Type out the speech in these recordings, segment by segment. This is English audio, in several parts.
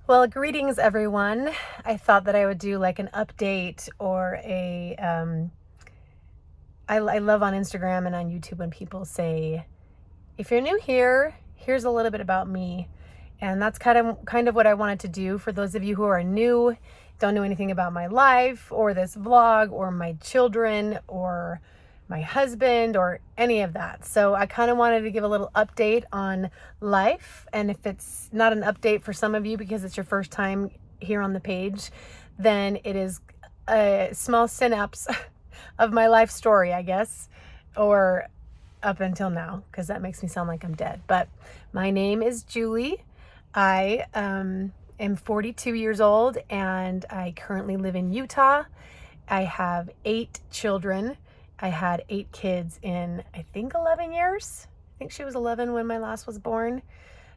Well, greetings everyone. I thought that I would do like an update or I love on Instagram and on YouTube when people say, if you're new here, here's a little bit about me. And that's kind of what I wanted to do for those of you who are new, don't know anything about my life or this vlog or my children or my husband or any of that. So I kind of wanted to give a little update on life. And if it's not an update for some of you because it's your first time here on the page, then it is a small synapse of my life story, I guess, or up until now, because that makes me sound like I'm dead. But my name is Julie. I am 42 years old and I currently live in Utah. I have 8 children. I had 8 kids in, I think, 11 years. I think she was 11 when my last was born.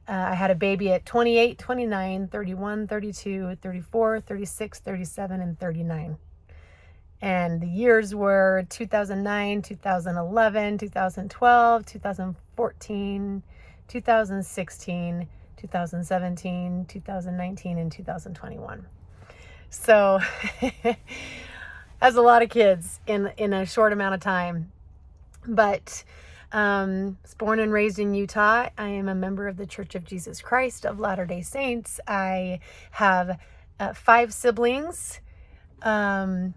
I had a baby at 28, 29, 31, 32, 34, 36, 37, and 39. And the years were 2009, 2011, 2012, 2014, 2016, 2017, 2019, and 2021. So that's a lot of kids in a short amount of time. But was born and raised in Utah. I am a member of the Church of Jesus Christ of Latter-day Saints. I have 5 siblings. And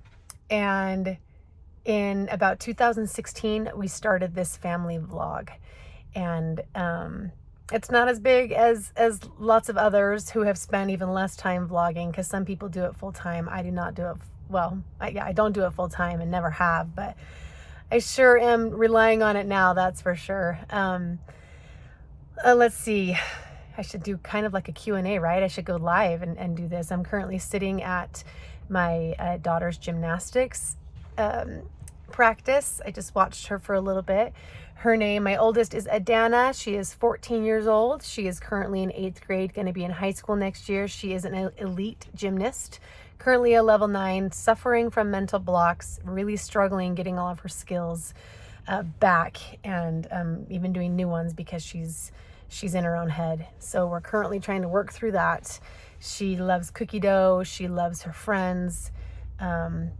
in about 2016, we started this family vlog. And it's not as big as lots of others who have spent even less time vlogging, because some people do it full time. I do not do it. Well, I don't do it full time and never have, but I sure am relying on it now, that's for sure. Let's see. I should do kind of like a Q&A, right? I should go live and do this. I'm currently sitting at my daughter's gymnastics practice. I just watched her for a little bit. Her name, my oldest, is Adana. She is 14 years old. She is currently in 8th grade, going to be in high school next year. She is an elite gymnast, currently a level 9, suffering from mental blocks, really struggling getting all of her skills back, and even doing new ones because she's in her own head. So we're currently trying to work through that. She loves cookie dough. She loves her friends. And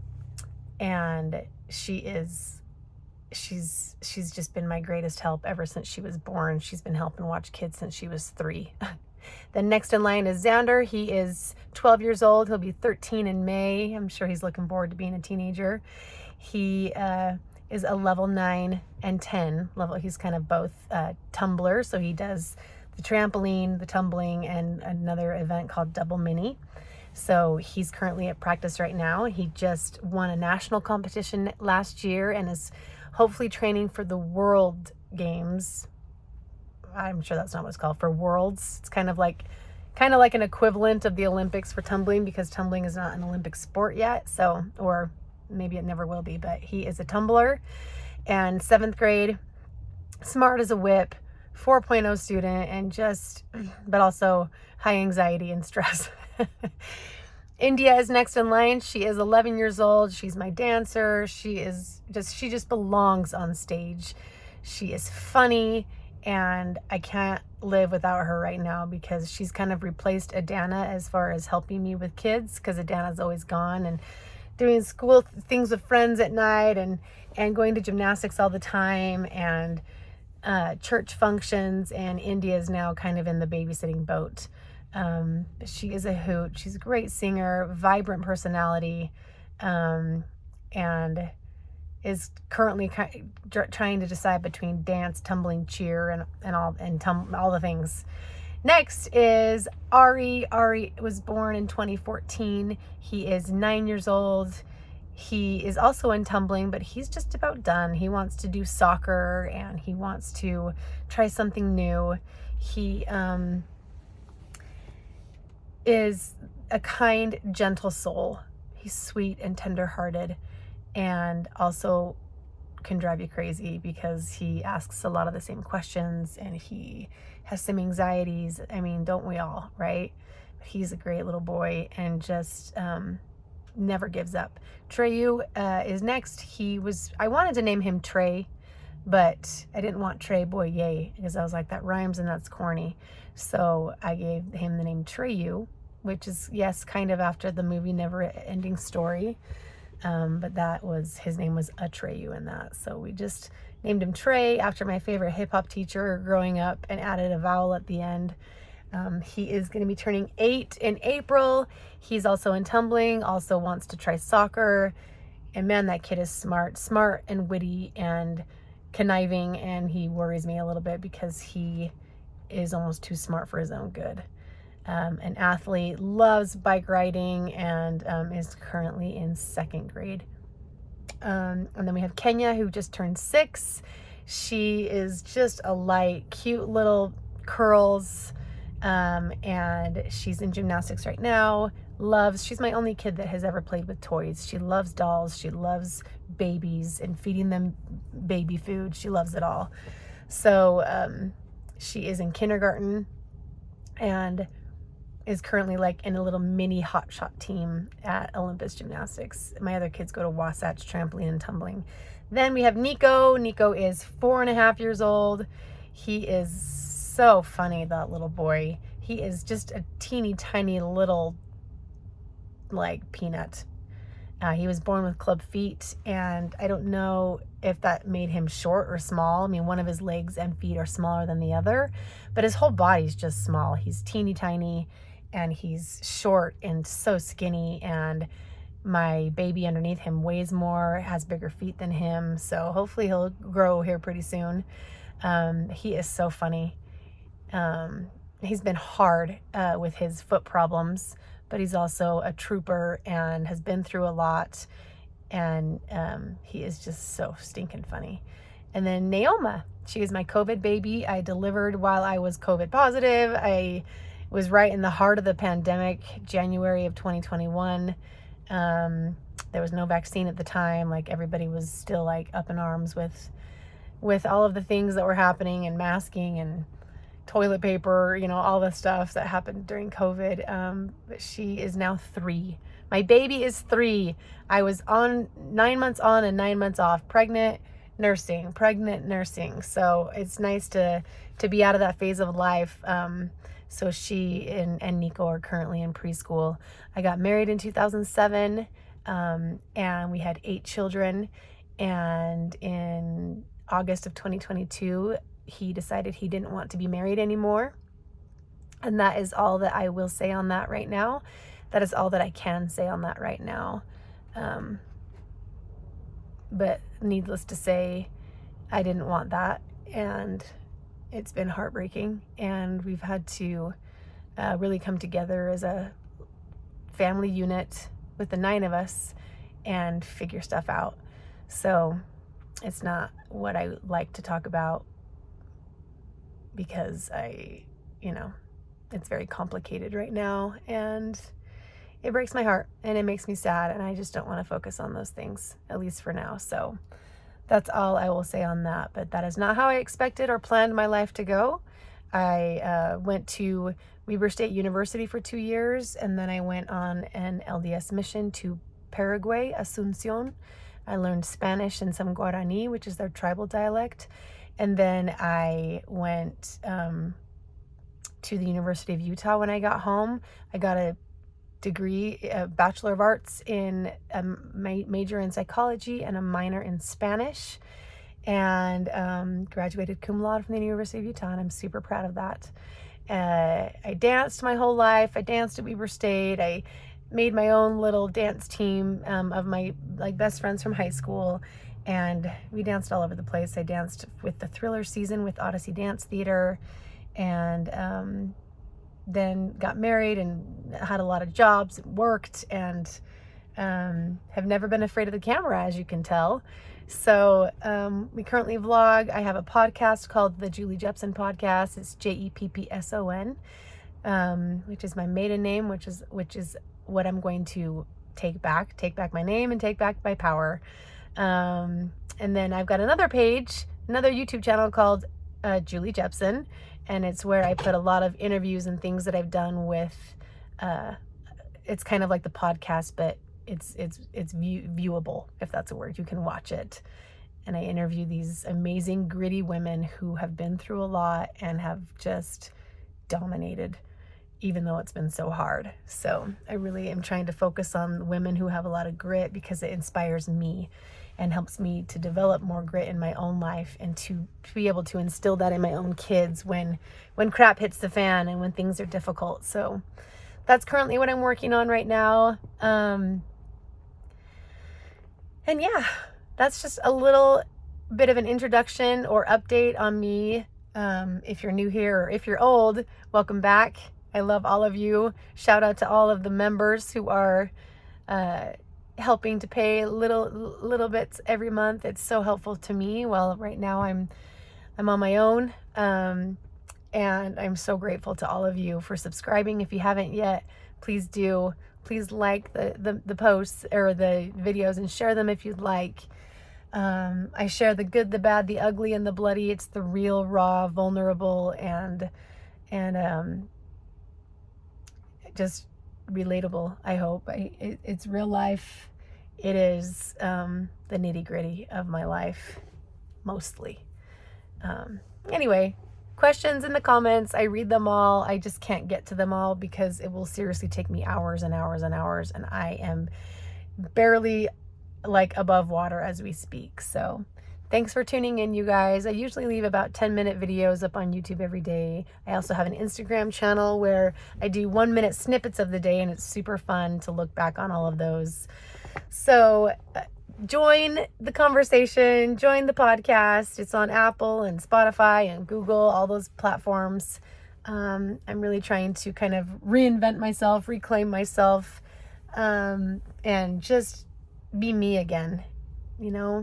she's just been my greatest help ever since she was born. She's been helping watch kids since she was 3. The next in line is Xander. He is 12 years old. He'll be 13 in May. I'm sure he's looking forward to being a teenager. He is a level 9 and 10 level. He's kind of both tumbler. So he does the trampoline, the tumbling, and another event called Double Mini. So he's currently at practice right now. He just won a national competition last year and is hopefully training for the World Games. I'm sure that's not what it's called, for Worlds. It's kind of like an equivalent of the Olympics for tumbling, because tumbling is not an Olympic sport yet. So, or maybe it never will be, but he is a tumbler and 7th grade, smart as a whip, 4.0 student, and but also high anxiety and stress. India is next in line. She is 11 years old. She's my dancer. She just belongs on stage. She is funny, and I can't live without her right now because she's kind of replaced Adana as far as helping me with kids, because Adana's always gone and doing school things with friends at night and going to gymnastics all the time and church functions, and India is now kind of in the babysitting boat. But she is a hoot. She's a great singer, vibrant personality, and is currently trying to decide between dance, tumbling, cheer, and all the things. Next is Ari. Ari was born in 2014. He is 9 years old. He is also in tumbling, but he's just about done. He wants to do soccer and he wants to try something new. He is a kind, gentle soul. He's sweet and tender-hearted, and also can drive you crazy because he asks a lot of the same questions and he has some anxieties. I mean, don't we all, right? But he's a great little boy and just never gives up. Treyu is next. I wanted to name him Trey, but I didn't want Trey Boy Yay because I was like, that rhymes and that's corny. So I gave him the name Treyu, which is, yes, kind of after the movie Never Ending Story. But his name was Atreyu in that. So we just named him Trey after my favorite hip hop teacher growing up and added a vowel at the end. He is going to be turning 8 in April. He's also in tumbling, also wants to try soccer. And man, that kid is smart and witty and conniving. And he worries me a little bit because he is almost too smart for his own good. An athlete, loves bike riding, and is currently in 2nd grade. And then we have Kenya, who just turned 6. She is just a light, cute little curls, and she's in gymnastics right now. She's my only kid that has ever played with toys. She loves dolls. She loves babies and feeding them baby food. She loves it all. So she is in kindergarten and is currently like in a little mini hotshot team at Olympus Gymnastics. My other kids go to Wasatch Trampoline and Tumbling. Then we have Nico. Nico is 4.5 years old. He is so funny, that little boy. He is just a teeny tiny little like peanut. He was born with club feet, and I don't know if that made him short or small. I mean, one of his legs and feet are smaller than the other, but his whole body's just small. He's teeny tiny, and he's short and so skinny, and my baby underneath him weighs more, has bigger feet than him, so hopefully he'll grow here pretty soon. He is so funny. He's been hard with his foot problems, but he's also a trooper and has been through a lot, and he is just so stinking funny. And then Naoma, she is my COVID baby. I delivered while I was COVID positive. I was right in the heart of the pandemic, January of 2021. There was no vaccine at the time. Like, everybody was still like up in arms with all of the things that were happening, and masking and toilet paper, all the stuff that happened during COVID. But she is now 3. My baby is 3. I was on 9 months on and 9 months off, pregnant, nursing. So it's nice to be out of that phase of life. So she and Nico are currently in preschool. I got married in 2007, and we had 8 children. And in August of 2022, he decided he didn't want to be married anymore. And that is all that I will say on that right now. That is all that I can say on that right now. But needless to say, I didn't want that. And it's been heartbreaking. And we've had to really come together as a family unit with the 9 of us and figure stuff out. So it's not what I like to talk about, because it's very complicated right now, and it breaks my heart and it makes me sad, and I just don't want to focus on those things, at least for now. So that's all I will say on that. But that is not how I expected or planned my life to go. I went to Weber State University for 2 years, and then I went on an LDS mission to Paraguay, Asuncion. I learned Spanish and some Guarani, which is their tribal dialect. And then I went to the University of Utah when I got home. I got a degree, a Bachelor of Arts in a major in psychology and a minor in Spanish, and graduated cum laude from the University of Utah, and I'm super proud of that. I danced my whole life. I danced at Weber State. I made my own little dance team of my best friends from high school, and we danced all over the place. I danced with the Thriller season with Odyssey Dance Theater, and then got married and had a lot of jobs and worked, and have never been afraid of the camera, as you can tell. So we currently vlog. I have a podcast called the Julie Jeppson Podcast. It's Jeppson, which is my maiden name, which is what I'm going to take back my name and take back my power. And then I've got another page, another YouTube channel called Julie Jeppson, and it's where I put a lot of interviews and things that I've done with, it's kind of like the podcast, but it's viewable, if that's a word. You can watch it. And I interview these amazing, gritty women who have been through a lot and have just dominated even though it's been so hard. So I really am trying to focus on women who have a lot of grit, because it inspires me and helps me to develop more grit in my own life, and to be able to instill that in my own kids when crap hits the fan and when things are difficult. So that's currently what I'm working on right now. And yeah, that's just a little bit of an introduction or update on me. If you're new here or if you're old, welcome back. I love all of you. Shout out to all of the members who are helping to pay little bits every month. It's so helpful to me. Well, right now I'm on my own, and I'm so grateful to all of you for subscribing. If you haven't yet, please do. Please like the posts or the videos and share them if you'd like. I share the good, the bad, the ugly, and the bloody. It's the real, raw, vulnerable, and just relatable, I hope. It's real life. It is the nitty-gritty of my life, mostly. Anyway, questions in the comments. I read them all. I just can't get to them all because it will seriously take me hours and hours and hours, and I am barely above water as we speak. So thanks for tuning in, you guys. I usually leave about 10-minute videos up on YouTube every day. I also have an Instagram channel where I do 1-minute snippets of the day, and it's super fun to look back on all of those. So join the conversation, join the podcast. It's on Apple and Spotify and Google, all those platforms. I'm really trying to kind of reinvent myself, reclaim myself, and just be me again.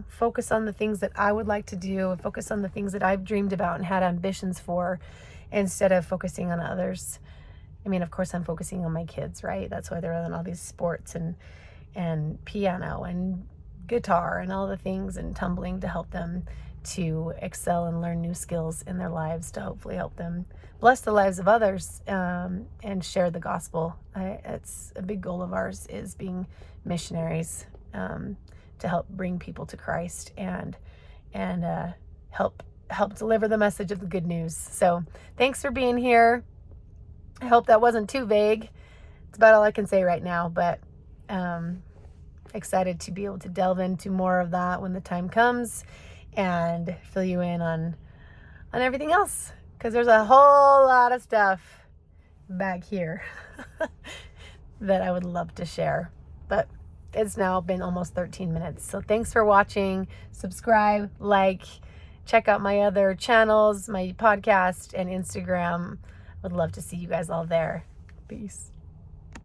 Focus on the things that I would like to do, focus on the things that I've dreamed about and had ambitions for, instead of focusing on others. I mean, of course I'm focusing on my kids, right? That's why they're in all these sports and piano and guitar and all the things, and tumbling, to help them to excel and learn new skills in their lives, to hopefully help them bless the lives of others, and share the gospel. It's a big goal of ours, is being missionaries, to help bring people to Christ and help deliver the message of the good news. So thanks for being here. I hope that wasn't too vague. It's about all I can say right now, but excited to be able to delve into more of that when the time comes, and fill you in on everything else, because there's a whole lot of stuff back here that I would love to share. But it's now been almost 13 minutes. So thanks for watching. Subscribe, like, check out my other channels, my podcast and Instagram. Would love to see you guys all there. Peace.